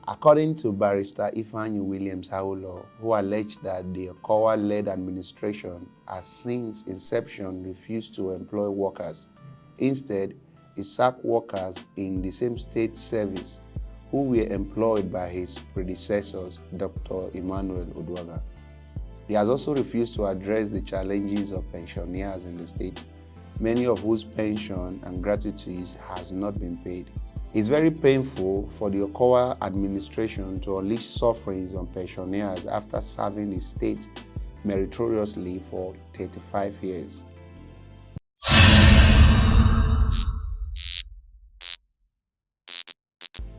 According to Barrister Ifeanyi Williams Agholor, who alleged that the Okowa-led administration has since inception refused to employ workers. Instead, it sacked workers in the same state service who were employed by his predecessors, Dr. Emmanuel Oduaga. He has also refused to address the challenges of pensioners in the state, many of whose pension and gratuities has not been paid. It's very painful for the Okowa administration to unleash sufferings on pensioners after serving the state meritoriously for 35 years.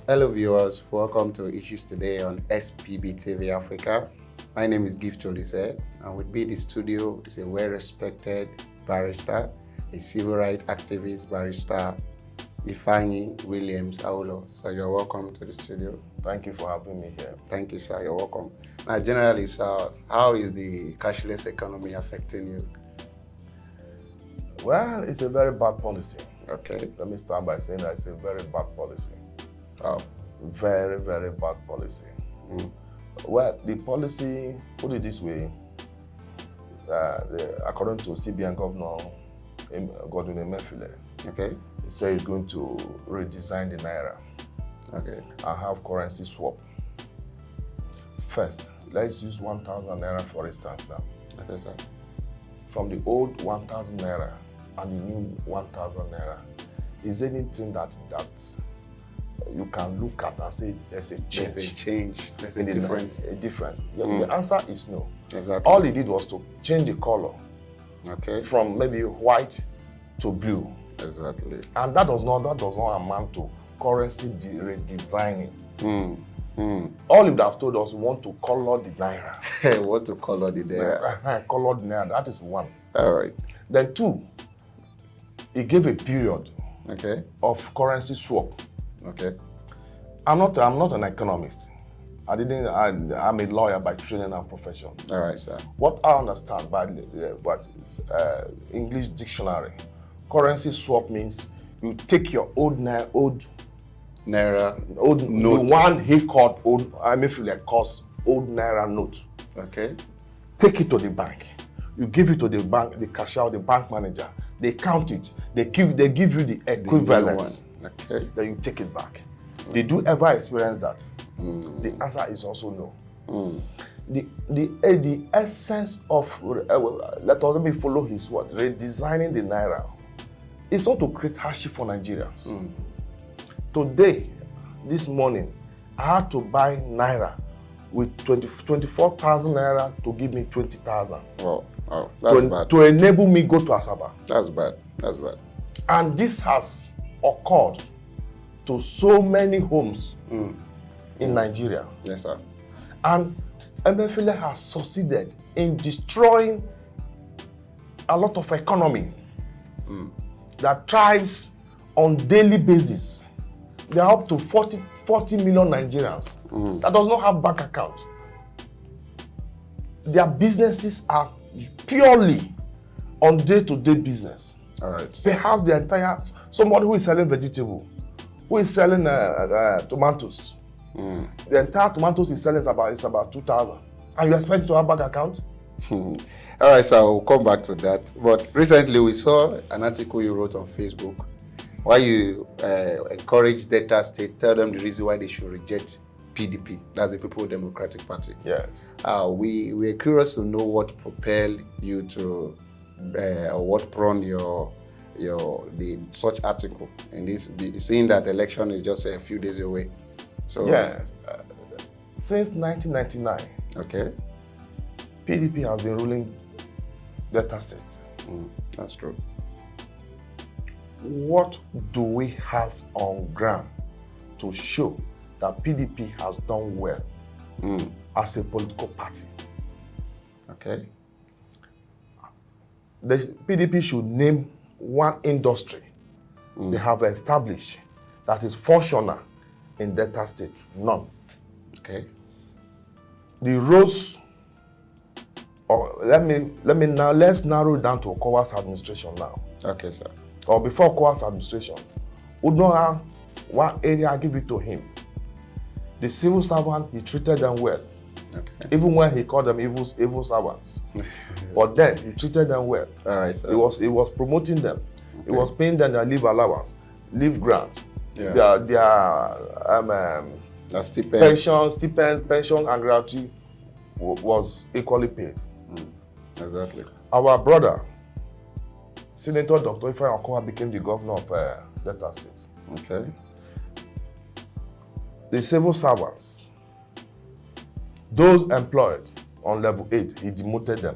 Hello viewers, welcome to Issues Today on SPB TV Africa. My name is Gift Olise, and with me in the studio is a well-respected barrister, a civil rights activist, Barrister Ifeanyi Williams Agholor. So you're welcome to the studio. Thank you for having me here. Thank you, sir. You're welcome. Now, generally, sir, how is the cashless economy affecting you? Well, it's a very bad policy. Okay. Let me start by saying that it's a very bad policy. Oh. Very, very bad policy. Well, the policy, put it this way, according to CBN Governor Godwin Emefiele, Okay. he said he's going to redesign the Naira. Okay. And have currency swap. First, let's use 1,000 Naira for instance now. Okay, sir. From the old 1,000 Naira and the new 1,000 Naira, is anything that you can look at and say there's a change? There's a change. There's a difference. The answer is no. Exactly. All he did was to change the color. Okay. From maybe white to blue. Exactly. And that does not amount to currency redesigning. All he would have told us, we want to color the Naira. What to color the Naira? Color the Naira, that is one. All right. Then two, he gave a period of currency swap. Okay. I'm not an economist. I'm a lawyer by training and profession. All right, sir. What I understand by English dictionary, currency swap means you take your old Naira note. The one he called old Naira note. Okay. Take it to the bank. You give it to the bank, the cashier, the bank manager. They count it. They give you the equivalent. Okay. Then you take it back. Did you ever experience that? The answer is also no. The essence of let me follow his word. Redesigning the Naira is not to create hardship for Nigerians. Today, this morning, I had to buy Naira with 24,000 Naira to give me 20,000. Oh, that's bad. To enable me go to Asaba. That's bad. That's bad. And this has occurred to so many homes in Nigeria. Yes, sir. And Emefiele has succeeded in destroying a lot of economy that thrives on daily basis. There are up to 40 million Nigerians that does not have bank account. Their businesses are purely on day-to-day business. All right. Perhaps somebody who is selling vegetable, who is selling tomatoes. The entire tomatoes is selling is about 2,000. And you expect to have bank account? All right, so we'll come back to that. But recently we saw an article you wrote on Facebook where you encourage Delta State, tell them the reason why they should reject PDP, that's the People's Democratic Party. Yes. We were curious to know what propelled you to, or what prompted the such article, and this seeing that the election is just a few days away. So yes, since 1999, okay, PDP has been ruling Delta State. That's true. What do we have on ground to show that PDP has done well as a political party? Okay. The PDP should name one industry they have established that is functional in Delta State. None. Okay. The roads, let's narrow it down to Okowa's administration now. Okay, sir. Or before Okowa's administration, we don't have one area, I give it to him. The civil servant, he treated them well. Okay. Even when he called them evil servants. But then he treated them well. All right, sir. He was promoting them. Okay. He was paying them their leave allowance, leave grant, Yeah. their stipend. pension and gratuity was equally paid. Exactly. Our brother, Senator Dr. Ifeanyi Okowa, became the governor of Delta State. Okay. The civil servants, those employed on level 8, he demoted them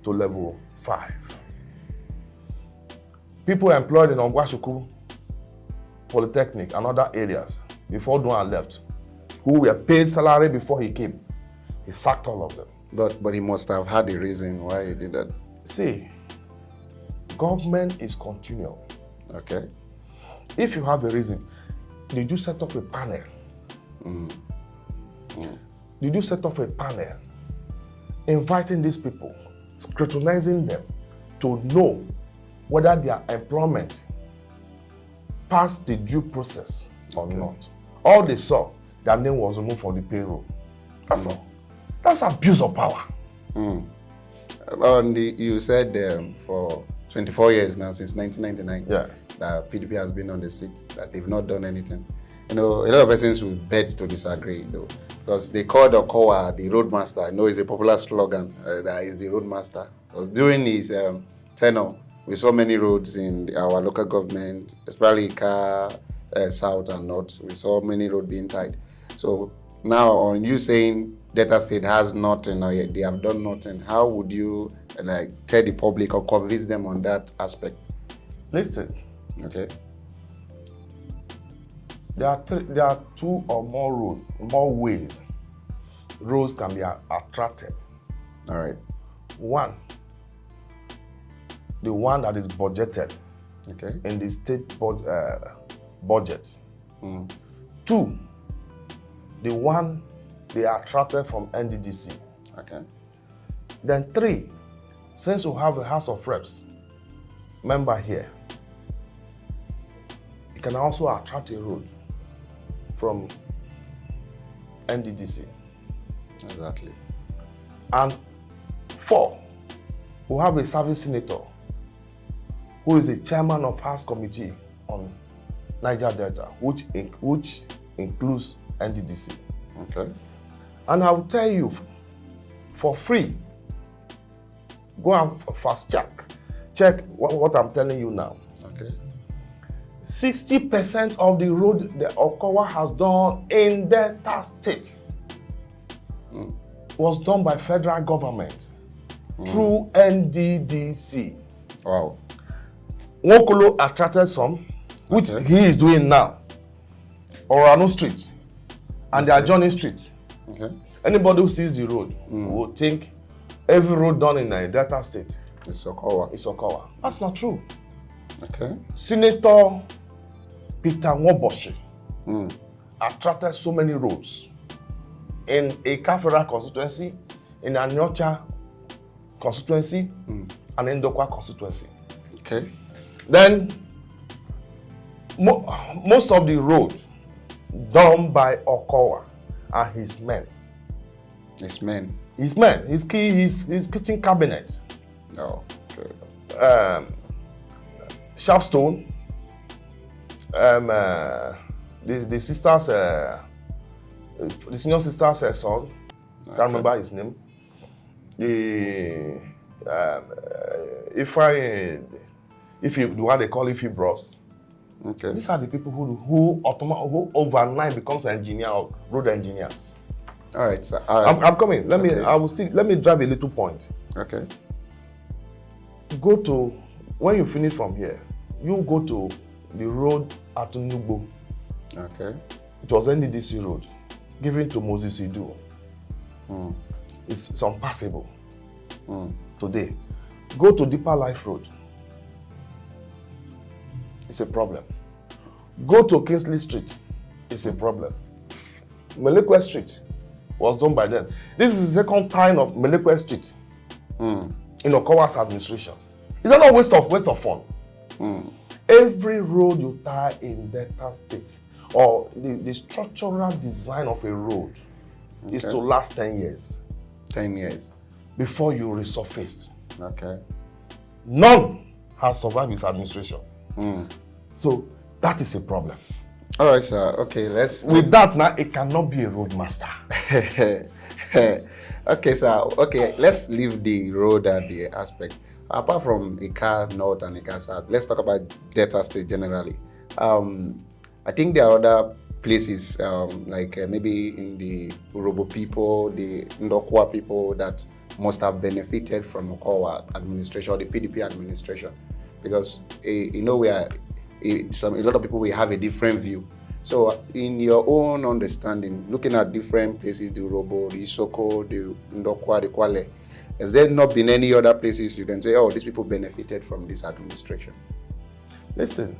to level 5. People employed in Ongwashuku Polytechnic and other areas before Duan left, who were paid salary before he came, he sacked all of them. But he must have had a reason why he did that. See, government is continual. Okay. If you have a reason, did you set up a panel? Did you set up a panel inviting these people, scrutinizing them to know whether their employment passed the due process or not? All they saw, their name was removed from the payroll. That's all. That's abuse of power. You said for 24 years now, since 1999, Yes. that PDP has been on the seat, that they've not done anything. You know, a lot of persons will bet to disagree, though, because they called Okowa the roadmaster. I know it's a popular slogan, that is the roadmaster. Because during his tenure, we saw many roads in our local government, especially South and North. We saw many roads being tied. So now, on you saying Delta State has nothing, or they have done nothing, how would you tell the public or convince them on that aspect? Listen. Okay. There are 2 or more ways roads can be attracted. All right. 1, the one that is budgeted in the state budget. 2, the one they are attracted from NDDC. Okay. Then 3, since we have a House of Reps member here, you can also attract a road from NDDC. Exactly. And 4, we have a service senator who is a chairman of House Committee on Niger Delta, which includes NDDC. Okay. And I will tell you, for free, go and fast check what I'm telling you now. Okay. 60% of the road the Okowa has done in Delta State was done by federal government through NDDC. Wow. Nwokolo attracted some, which he is doing now. Orano Street and the adjoining street. Okay. Anybody who sees the road will think every road done in Delta State It's Okowa. is Okowa. That's not true. Okay. Senator Peter Nwoboshi attracted so many roads in a Kafera constituency, in Anyocha constituency, and in Ndokwa constituency. Okay. Then, most of the road done by Okowa are his men. His men. His men, his kitchen cabinet. Oh, okay. Sharpstone, the sister's, the senior sister's son, can't remember his name. The the one they call Ify Bros. Okay. These are the people who overnight becomes engineer or road engineers. All right. So, I'm coming. Let me drive a little point. Okay. Go to, when you finish from here, you go to the road at Nugbo. Okay. It was NDDC road, given to Moses Idu. It's unpassable today. Go to Deeper Life Road. It's a problem. Go to Kingsley Street. It's a problem. Melekwe Street was done by them. This is the second time of Melekwe Street in Okowa's administration. Is that not waste of fund? Every road you tie in Delta State, or the structural design of a road is to last 10 years. 10 years. Before you resurface. Okay. None has survived his administration. So that is a problem. All right, sir. Okay, With that now, it cannot be a roadmaster. Okay, sir. Okay, let's leave the road at the aspect. Apart from Ika North and Ika South, let's talk about Delta State generally. I think there are other places, maybe in the Urobo people, the Ndokwa people that must have benefited from Okowa administration or the PDP administration, because a lot of people will have a different view. So, in your own understanding, looking at different places, the Urobo, the Isoko, the Ndokwa, the Kwale, has there not been any other places you can say, oh, these people benefited from this administration? Listen,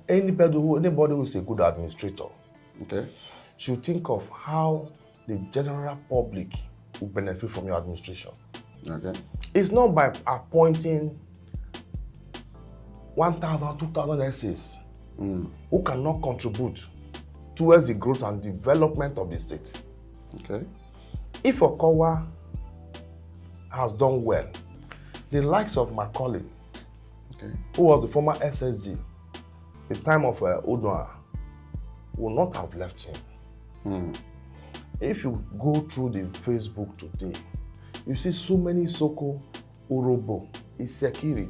anybody who is a good administrator should think of how the general public will benefit from your administration. Okay. It's not by appointing 1,000, 2,000 essays who cannot contribute towards the growth and development of the state. Okay. If Okowa has done well, the likes of Macaulay, who was the former SSG, the time of Odwa, will not have left him. If you go through the Facebook today, you see so many Soko, Urobo, Isekiri,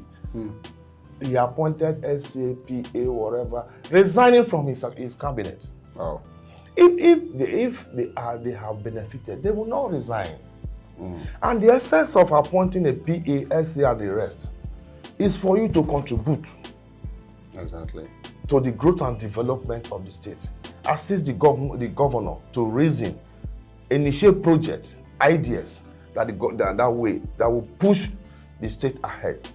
he appointed SAPA, whatever, resigning from his cabinet. Wow. If they have benefited, they will not resign. And the essence of appointing a PA, SA, and the rest is for you to contribute Exactly. to the growth and development of the state. Assist the governor to reason, initiate projects, ideas that will push the state ahead.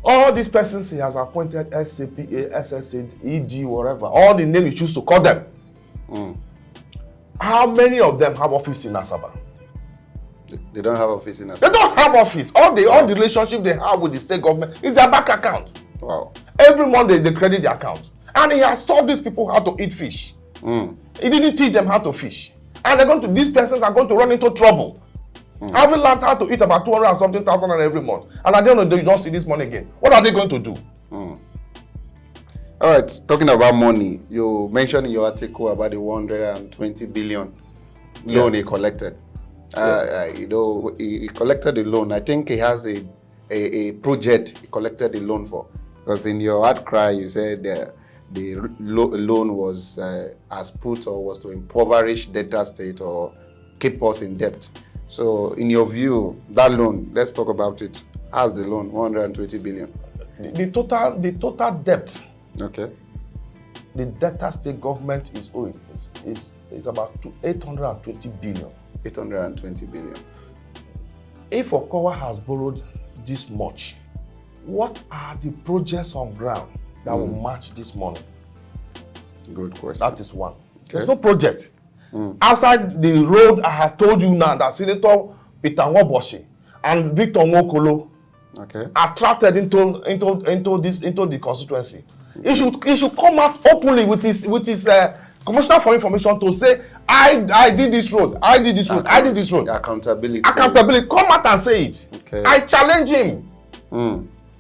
All these persons he has appointed, SCPA, SSA, ED, whatever, all the name you choose to call them. How many of them have office in Asaba? They don't have office in Asaba. They don't have office. All the relationship they have with the state government is their bank account. Wow. Every month they credit the account. And he has taught these people how to eat fish. He didn't teach them how to fish. And these persons are going to run into trouble. Having learned how to eat about 200 and something thousand every month. And at the end of the day, you don't see this money again. What are they going to do? All right, talking about money, you mentioned in your article about the 120 billion loan he collected. He collected the loan. I think he has a project he collected the loan for. Because in your outcry, you said the loan was was to impoverish Delta State or keep us in debt. So, in your view, that loan, let's talk about it. How's the loan? 120 billion. The total debt. Okay. The Delta State government is owing is about 820 billion. 820 billion. If Okowa has borrowed this much, what are the projects on ground that will match this money? Good question. That is one. There's no project. Outside the road, I have told you now that Senator Peter Nwoboshi and Victor Nwokolo attracted into the constituency. He should come out openly with his Commissioner for Information to say, I did this road, I did this road, I did this road. Accountability. Come out and say it. Okay. I challenge him.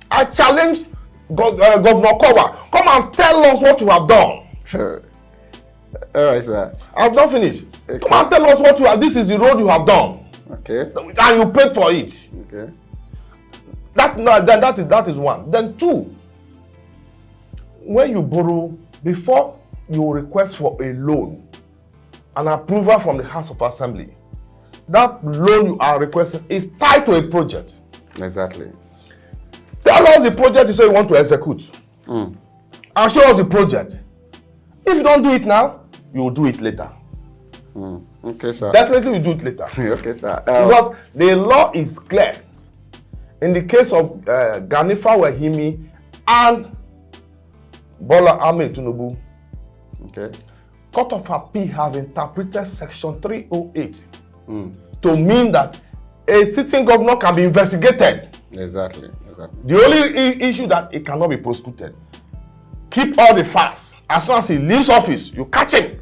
I challenge Governor Kowa. Come and tell us what you have done. Sure. All right, sir. I've not finished. Okay. Come and tell us what you have. This is the road you have done. Okay. And you paid for it. Okay. That is one. Then two, when you borrow, before you request for a loan, an approval from the House of Assembly, that loan you are requesting is tied to a project. Exactly. Tell us the project you say you want to execute. And show us the project. If you don't do it now, you will do it later. Okay, sir. Definitely you do it later. Okay, sir. Because the law is clear. In the case of Ganifa Wahimi and Bola Ahmed Tinubu, Court of Appeal has interpreted Section 308 to mean that a sitting governor can be investigated. Exactly. The only issue that it cannot be prosecuted. keep all the facts. As soon as he leaves office, you catch him.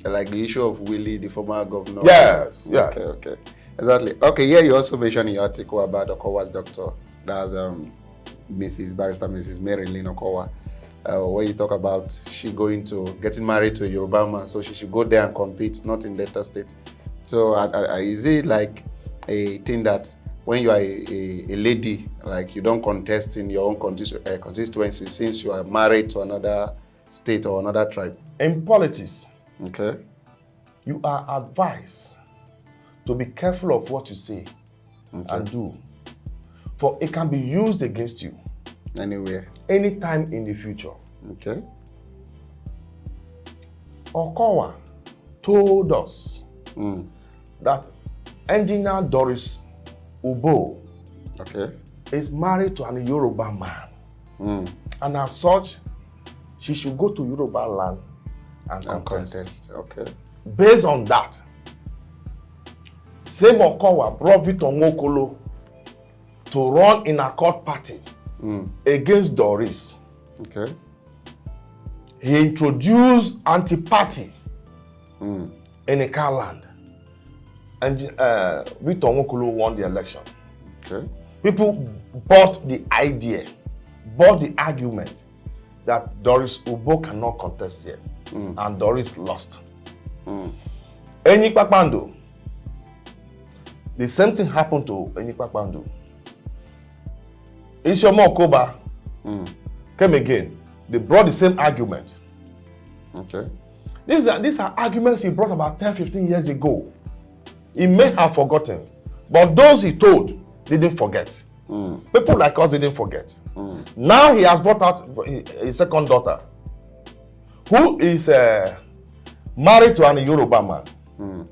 Like the issue of Willie, the former governor. Yes, yeah. Okay. Exactly. Okay, here you also mentioned in your article about Okowa's doctor. That's Mrs. Mary Lynn Okowa. Where you talk about she getting married to a Yoruba man, so she should go there and compete, not in Delta State. So is it like a thing that when you are a lady, like you don't contest in your own constituency since you are married to another state or another tribe? In politics, okay, you are advised to be careful of what you say and do, for it can be used against you anywhere, anytime in the future. Okay. Okowa told us that engineer Doris Ubo is married to an Yoruba man, and as such, she should go to Yoruba land and contest. Okay. Based on that, same Okowa brought Victor Nwokolo to run in a court party against Doris. Okay. He introduced anti-party in Ika land, and Victor Nwokolo won the election. Okay. People bought the idea, bought the argument that Doris Ubo cannot contest here, and Doris lost. Enyi Kpakpando, the same thing happened to Enyi Kpakpando. Isioma Okoba came again. They brought the same argument. Okay. These are arguments he brought about 10, 15 years ago. He may have forgotten, but those he told didn't forget. People like us didn't forget. Now he has brought out his second daughter, who is married to an Yoruba man.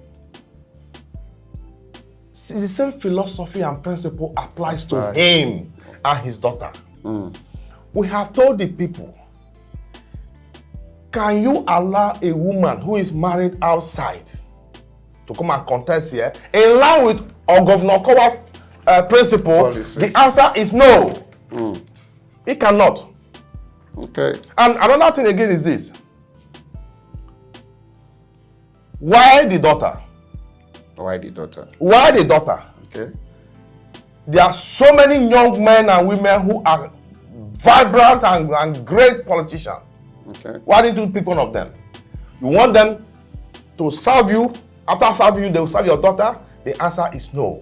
The same philosophy and principle applies to him and his daughter. We have told the people, can you allow a woman who is married outside to come and contest here? In line with Governor Okowa's principle, policy. The answer is no. He cannot. Okay. And another thing again is this. Why the daughter? Why the daughter? Why the daughter? Okay. There are so many young men and women who are vibrant and great politicians. Okay. Why did you pick one of them? You want them to serve you. After serving you, they will serve your daughter. The answer is no.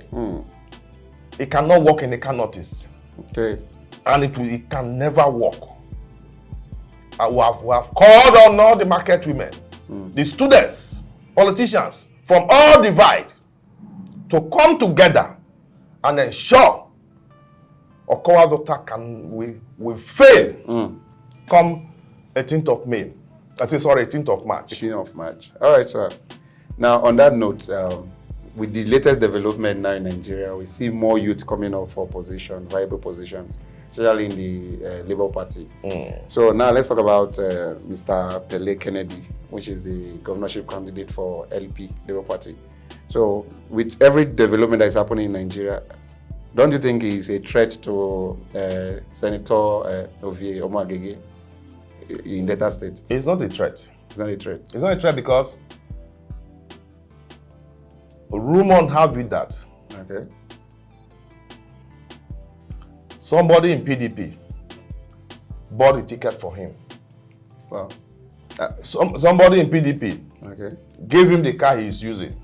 It cannot work in a Northeast. Okay. And it can never work. We have called on all the market women, the students, politicians from all divide to come together and ensure Okowa's daughter will fail come 18th of May. 18th of March. 18th of March. All right, sir. Now, on that note, with the latest development now in Nigeria, we see more youth coming up for viable positions, especially in the Labour Party. So now let's talk about Mr. Pele Kennedy, which is the governorship candidate for LP, Labour Party. So with every development that is happening in Nigeria, don't you think he's a threat to Senator Ovie Omoagege in Delta State? It's not a threat. It's not a threat. It's not a threat because rumor have it that somebody in PDP bought a ticket for him. Wow. Somebody in PDP gave him the car he is using.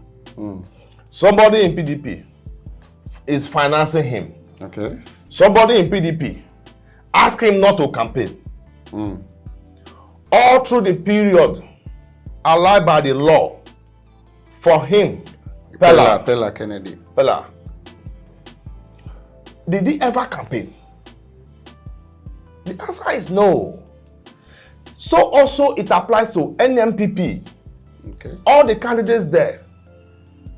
Somebody in PDP is financing him. Somebody in PDP asked him not to campaign. All through the period allowed by the law for him, Pela Kennedy. Pela. Did he ever campaign? The answer is no. So also it applies to NMPP. All the candidates there.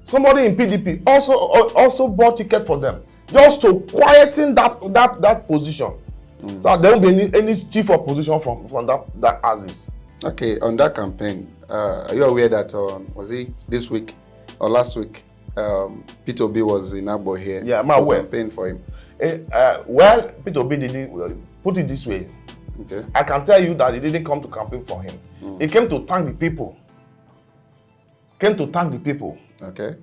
Somebody in PDP also bought ticket for them, just to quieten that position. So there won't be any chief opposition from that axis. Okay, on that campaign, are you aware that was it this week or last week, Peter Obi was in Abo here? Yeah, I'm aware. Campaign for him. Well, Peter Obi didn't put it this way. Okay. I can tell you that he didn't come to campaign for him. He came to thank the people. Okay.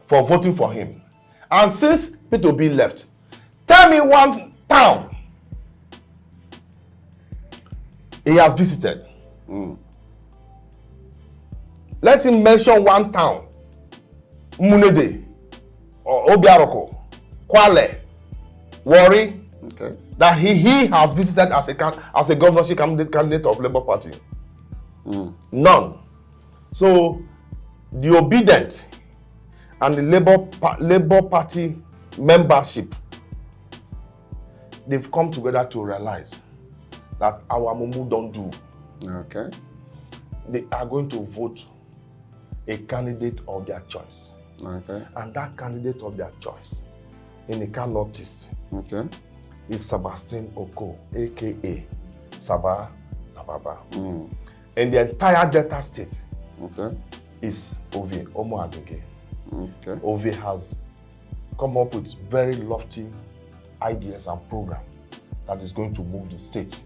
For voting for him. And since Peter Obi left, tell me one town he has visited. Let him mention one town. Munede, or Obiaroko, Kwale, Warri, Okay. that he has visited as a governorship candidate of Labour Party. None. So the obedient and the Labour Party membership, they've come together to realize that our Mumu don't do. Okay. They are going to vote a candidate of their choice. Okay. And that candidate of their choice in the Car Northeast Okay. is Sebastian Oko, aka Sabah Nababa. And the entire Delta State Okay. is Ovie Omo Agege. Okay. Ovie has come up with very lofty ideas and program that is going to move the state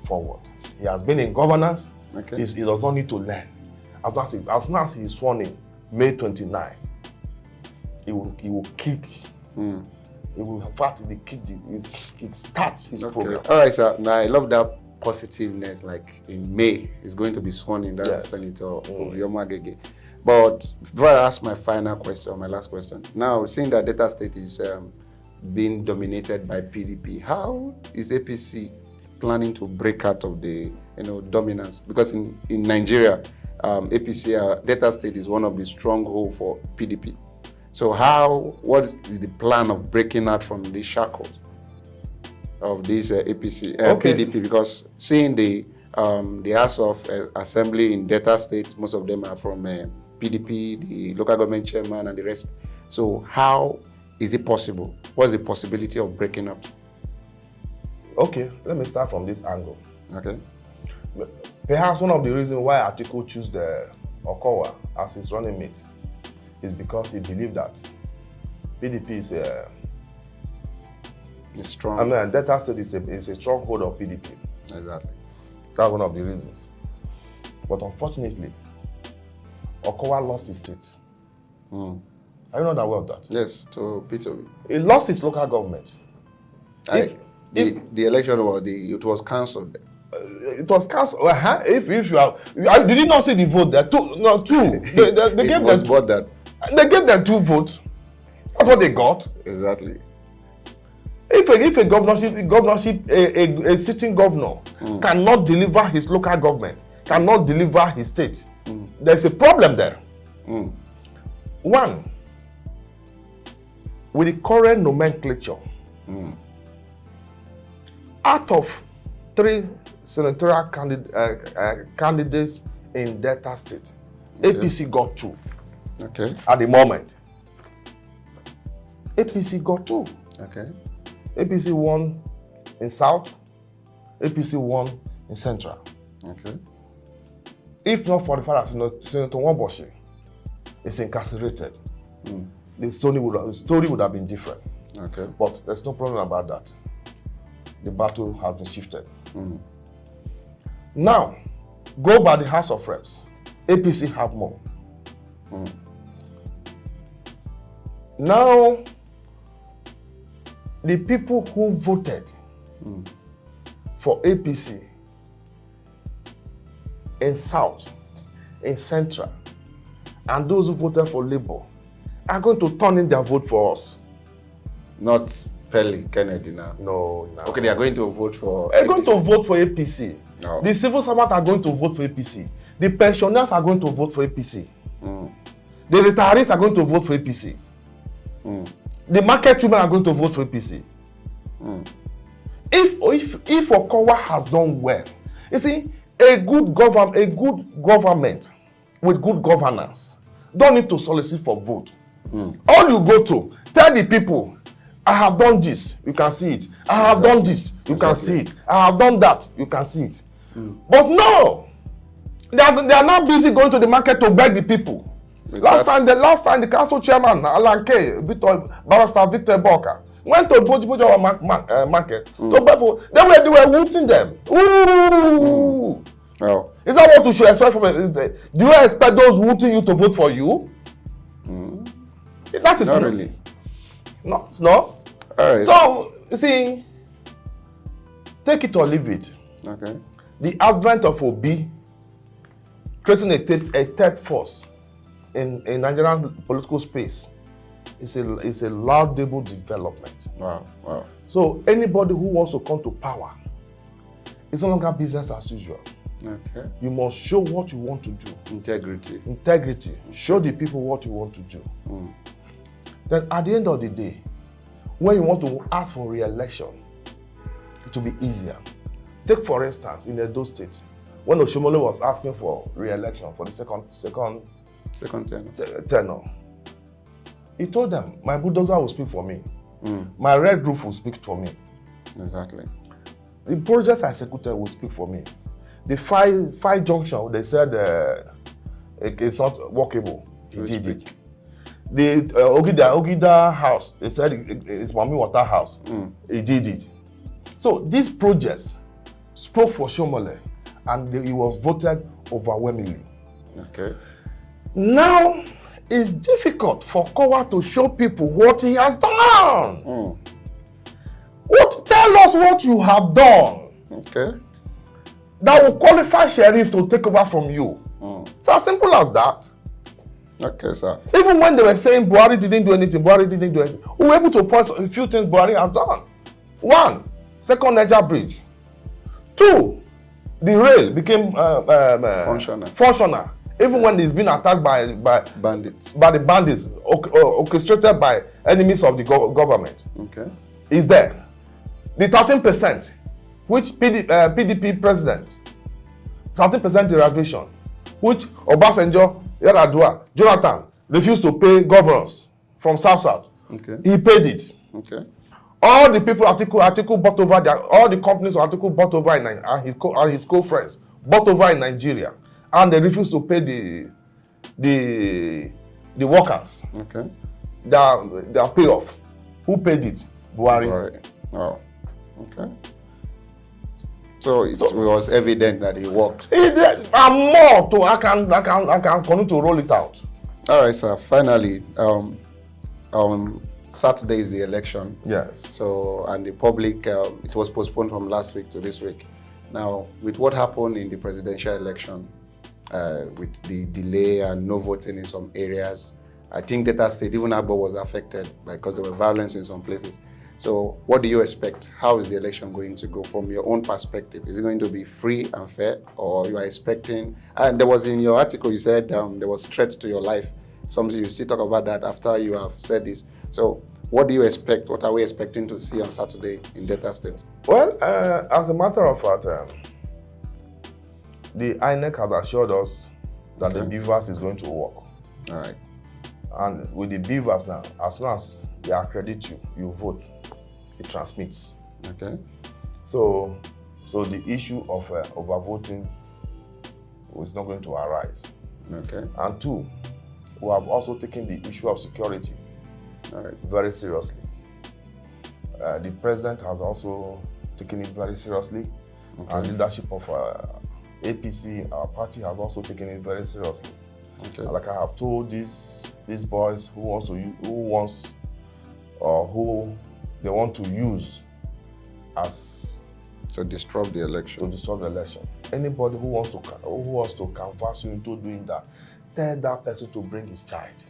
forward. He has been in governance. Okay. He does not need to learn. As soon as he is sworn in May 29, he will kick. He will, in fact, he starts his program. All right, sir. Now I love that positiveness. Like in May, he's going to be sworn in. That's Senator Ovioma Agege. But before I ask my final question, my last question, now seeing that Delta State is being dominated by PDP, how is APC planning to break out of the dominance? Because in Nigeria, APC Delta State is one of the strongholds for PDP. So what is the plan of breaking out from the shackles of this PDP? Because seeing the House of Assembly in Delta State, most of them are from PDP, the local government chairman and the rest. So how is it possible? What's the possibility of breaking up? Okay, let me start from this angle. Okay. Perhaps one of the reasons why Atiku chose the Okowa as his running mate is because he believed that PDP is strong. I mean, Delta State is a stronghold of PDP. Exactly. That's one of the reasons. But unfortunately, Okowa lost his state. I know that well that. Yes, to Peter. He lost his local government. The election it was cancelled. It was cancelled. If you have, did you not see the vote there? Two. They gave them more than. They gave them 2 votes. That's what they got. Exactly. If a governorship, a sitting governor cannot deliver his local government, cannot deliver his state, there's a problem there. One, with the current nomenclature, out of 3 senatorial candidates in Delta State, APC got 2. Okay. At the moment, APC got 2. Okay. APC won in South, APC won in Central. Okay. If not for the fact that Senator Wamboshi is incarcerated, the story would have been different. Okay. But there's no problem about that. The battle has been shifted. Now, go by the House of Reps. APC have more. Now, the people who voted for APC in South, in Central, and those who voted for Labour are going to turn in their vote for us. Not Pelly Kennedy now. No. Okay, they are going to vote for They're going to vote for APC. No. The civil servants are going to vote for APC. The pensioners are going to vote for APC. The retirees are going to vote for APC. The market women are going to vote for APC. If Okowa has done well, you see, a good government with good governance don't need to solicit for vote. All you go to, tell the people, I have done this, you can see it. I have done this, you can see it. I have done that, you can see it. But no, they are now busy going to the market to beg the people. Last time the council chairman, Alan K, Barrister Victor Boka, went to Bojo market to buy food. They were hooting them. Ooh. Oh. Is that what you should expect from it? Do you expect those hooting you to vote for you? That is not really. No. All right. So, you see, take it or leave it. Okay. The advent of Obi creating a third force in Nigerian political space is a laudable development. Wow. So anybody who wants to come to power, it's no longer business as usual. Okay. You must show what you want to do. Integrity. Show the people what you want to do. Then at the end of the day, when you want to ask for re-election, it will be easier. Take for instance, in Edo State, when Oshomole was asking for re-election for the second tenure, he told them, my bulldozer will speak for me. My red roof will speak for me. Exactly. The projects I executed will speak for me. The five junction, they said it's not workable. He did it. The Ogida house, they said it's Mami Water house. He did it. So these projects spoke for Shomole, and he was voted overwhelmingly. Okay. Now it's difficult for Kowa to show people what he has done. Tell us what you have done. Okay. That will qualify Sheriff to take over from you. It's as simple as that. Okay, sir. Even when they were saying Buhari didn't do anything, we were able to point a few things Buhari has done. 1, second Niger bridge. 2, the rail became functional. Even when it's been attacked by bandits. By the bandits, orchestrated by enemies of the government. Okay. Is there. The 13%, which PDP president, 13% derivation, which Obasanjo, Yaradua, Jonathan refused to pay governors from South. Okay. He paid it. Okay. All the people Atiku bought over all the companies Atiku bought over and his co-friends bought over in Nigeria, and they refused to pay the workers. Okay. Their payoff. Who paid it? Buhari. Oh. Okay. So it was evident that he worked. And more to I can continue to roll it out. All right, sir. Finally, Saturday is the election. Yes. So, and the public, it was postponed from last week to this week. Now, with what happened in the presidential election, with the delay and no voting in some areas, I think Delta State, even Agholor was affected because there were violence in some places. So what do you expect? How is the election going to go from your own perspective? Is it going to be free and fair, or you are expecting, and there was in your article, you said there was threats to your life. Something you still talk about that after you have said this. So what do you expect? What are we expecting to see on Saturday in Delta State? Well, as a matter of fact, the INEC has assured us that the beavers is going to work. All right. And with the beavers now, as soon as they accredit you vote, it transmits. Okay. So the issue of overvoting is not going to arise. Okay. And 2, we have also taken the issue of security very seriously. The president has also taken it very seriously. And leadership of APC, our party, has also taken it very seriously. Okay. And like I have told these boys who they want to use as to disrupt the election. Anybody who wants to canvass you into doing that, tell that person to bring his child.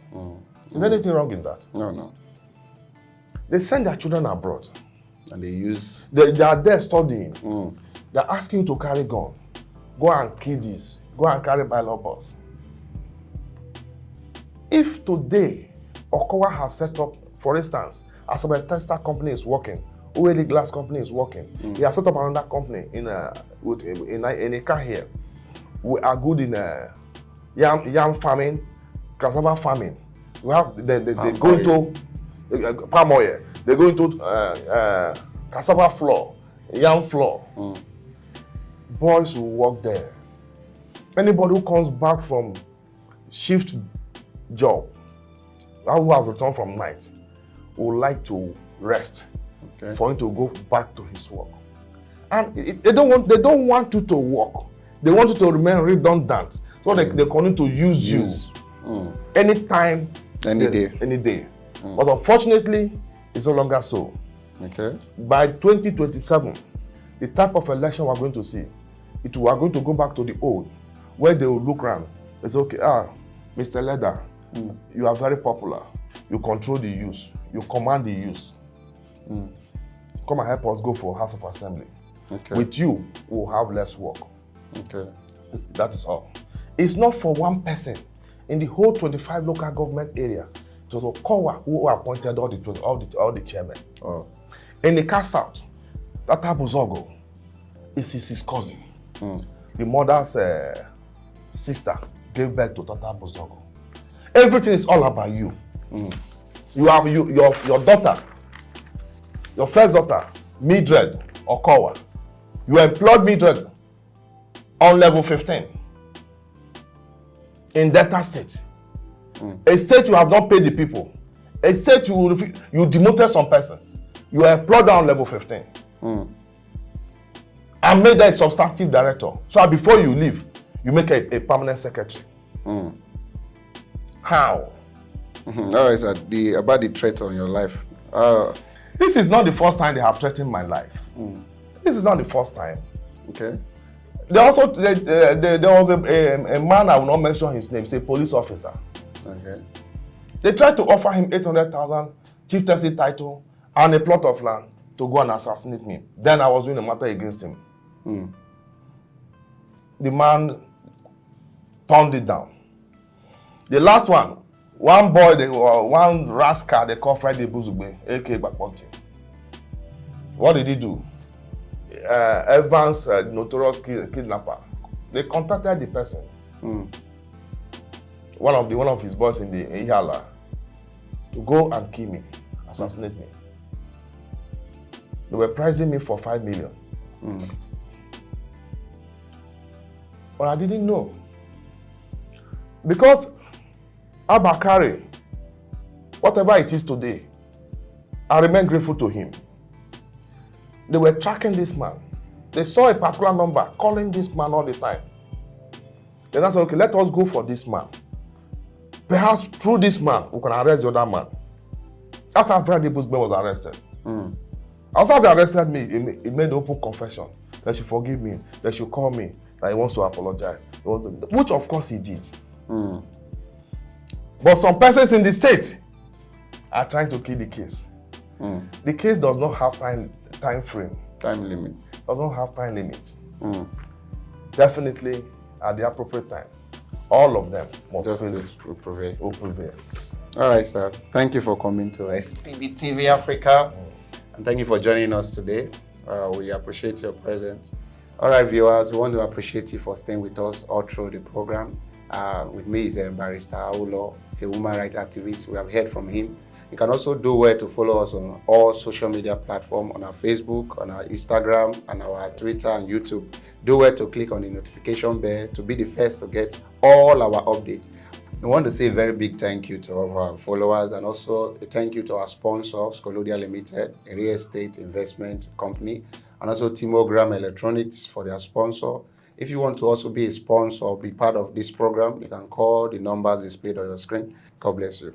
Is there anything wrong in that? No. They send their children abroad. And they are there studying. They're asking you to carry gun. Go and kill this. Go and carry bilobbers. If today Okowa has set up, for instance, as a tester company is working, Uweli Glass company is working, he has set up another company in a car here. We are good in yam farming, cassava farming. We have they go into palm oil. They go into cassava flour, yam flour. Boys will work there. Anybody who comes back from shift job, who has returned from night, would like to rest Okay. for him to go back to his work. And they don't want you to work. They want you to remain redundant. So they continue to use you anytime, Any day. But unfortunately, it's no longer so. Okay. By 2027, the type of election we're going to see, we are going to go back to the old, where they will look around. It's okay, Mr. Leather, you are very popular. You control the youth. You command the youth. Come and help us go for House of Assembly. Okay. With you, we'll have less work. Okay. That is all. It's not for one person. In the whole 25 local government area, it was Okowa who appointed all the chairmen. Oh. In the Car South, Tata Buzogo is his cousin. The mother's sister gave birth to Tata Buzogo. Everything is all about you. You have your daughter, your first daughter, Mildred Okowa. You employed Mildred on level 15 in Delta State. A state you have not paid the people. A state you demoted some persons. You employed her on level 15. And made her a substantive director. So before you leave, you make a permanent secretary. How? All right, sir. About the threat on your life. This is not the first time they have threatened my life. This is not the first time. Okay. There was a man, I will not mention his name, he's a police officer. Okay. They tried to offer him 800,000 chieftaincy title and a plot of land to go and assassinate me. Then I was doing a matter against him. The man turned it down. The last one boy, one rascal they call Friday Buzugbe, aka Bakponti. What did he do? Evans, notorious kidnapper. They contacted the person. One of his boys in the Ihala to go and kill me, assassinate me. They were pricing me for 5 million. But I didn't know. Because Abakari, whatever it is today, I remain grateful to him. They were tracking this man. They saw a particular number, calling this man all the time. Then I said, okay, let us go for this man. Perhaps through this man, we can arrest the other man. That's how Friday Buzugbe was arrested. After they arrested me, he made open confession that she forgive me, that she call me, that he wants to apologize. Which of course he did. But some persons in the state are trying to kill the case. The case does not have time frame. Time limit. Does not have time limit. Definitely at the appropriate time. All of them must Justice will prevail. All right, sir. Thank you for coming to SPB TV Africa. And thank you for joining us today. We appreciate your presence. All right, viewers, we want to appreciate you for staying with us all through the program. With me is Barrister Agholor. He's a human rights activist. We have heard from him. You can also do well to follow us on all social media platforms, on our Facebook, on our Instagram, and our Twitter and YouTube. Do well to click on the notification bell to be the first to get all our updates. We want to say a very big thank you to all of our followers, and also a thank you to our sponsors, Colodia Limited, a real estate investment company, and also Timogram Electronics for their sponsor. If you want to also be a sponsor or be part of this program, you can call the numbers displayed on your screen. God bless you.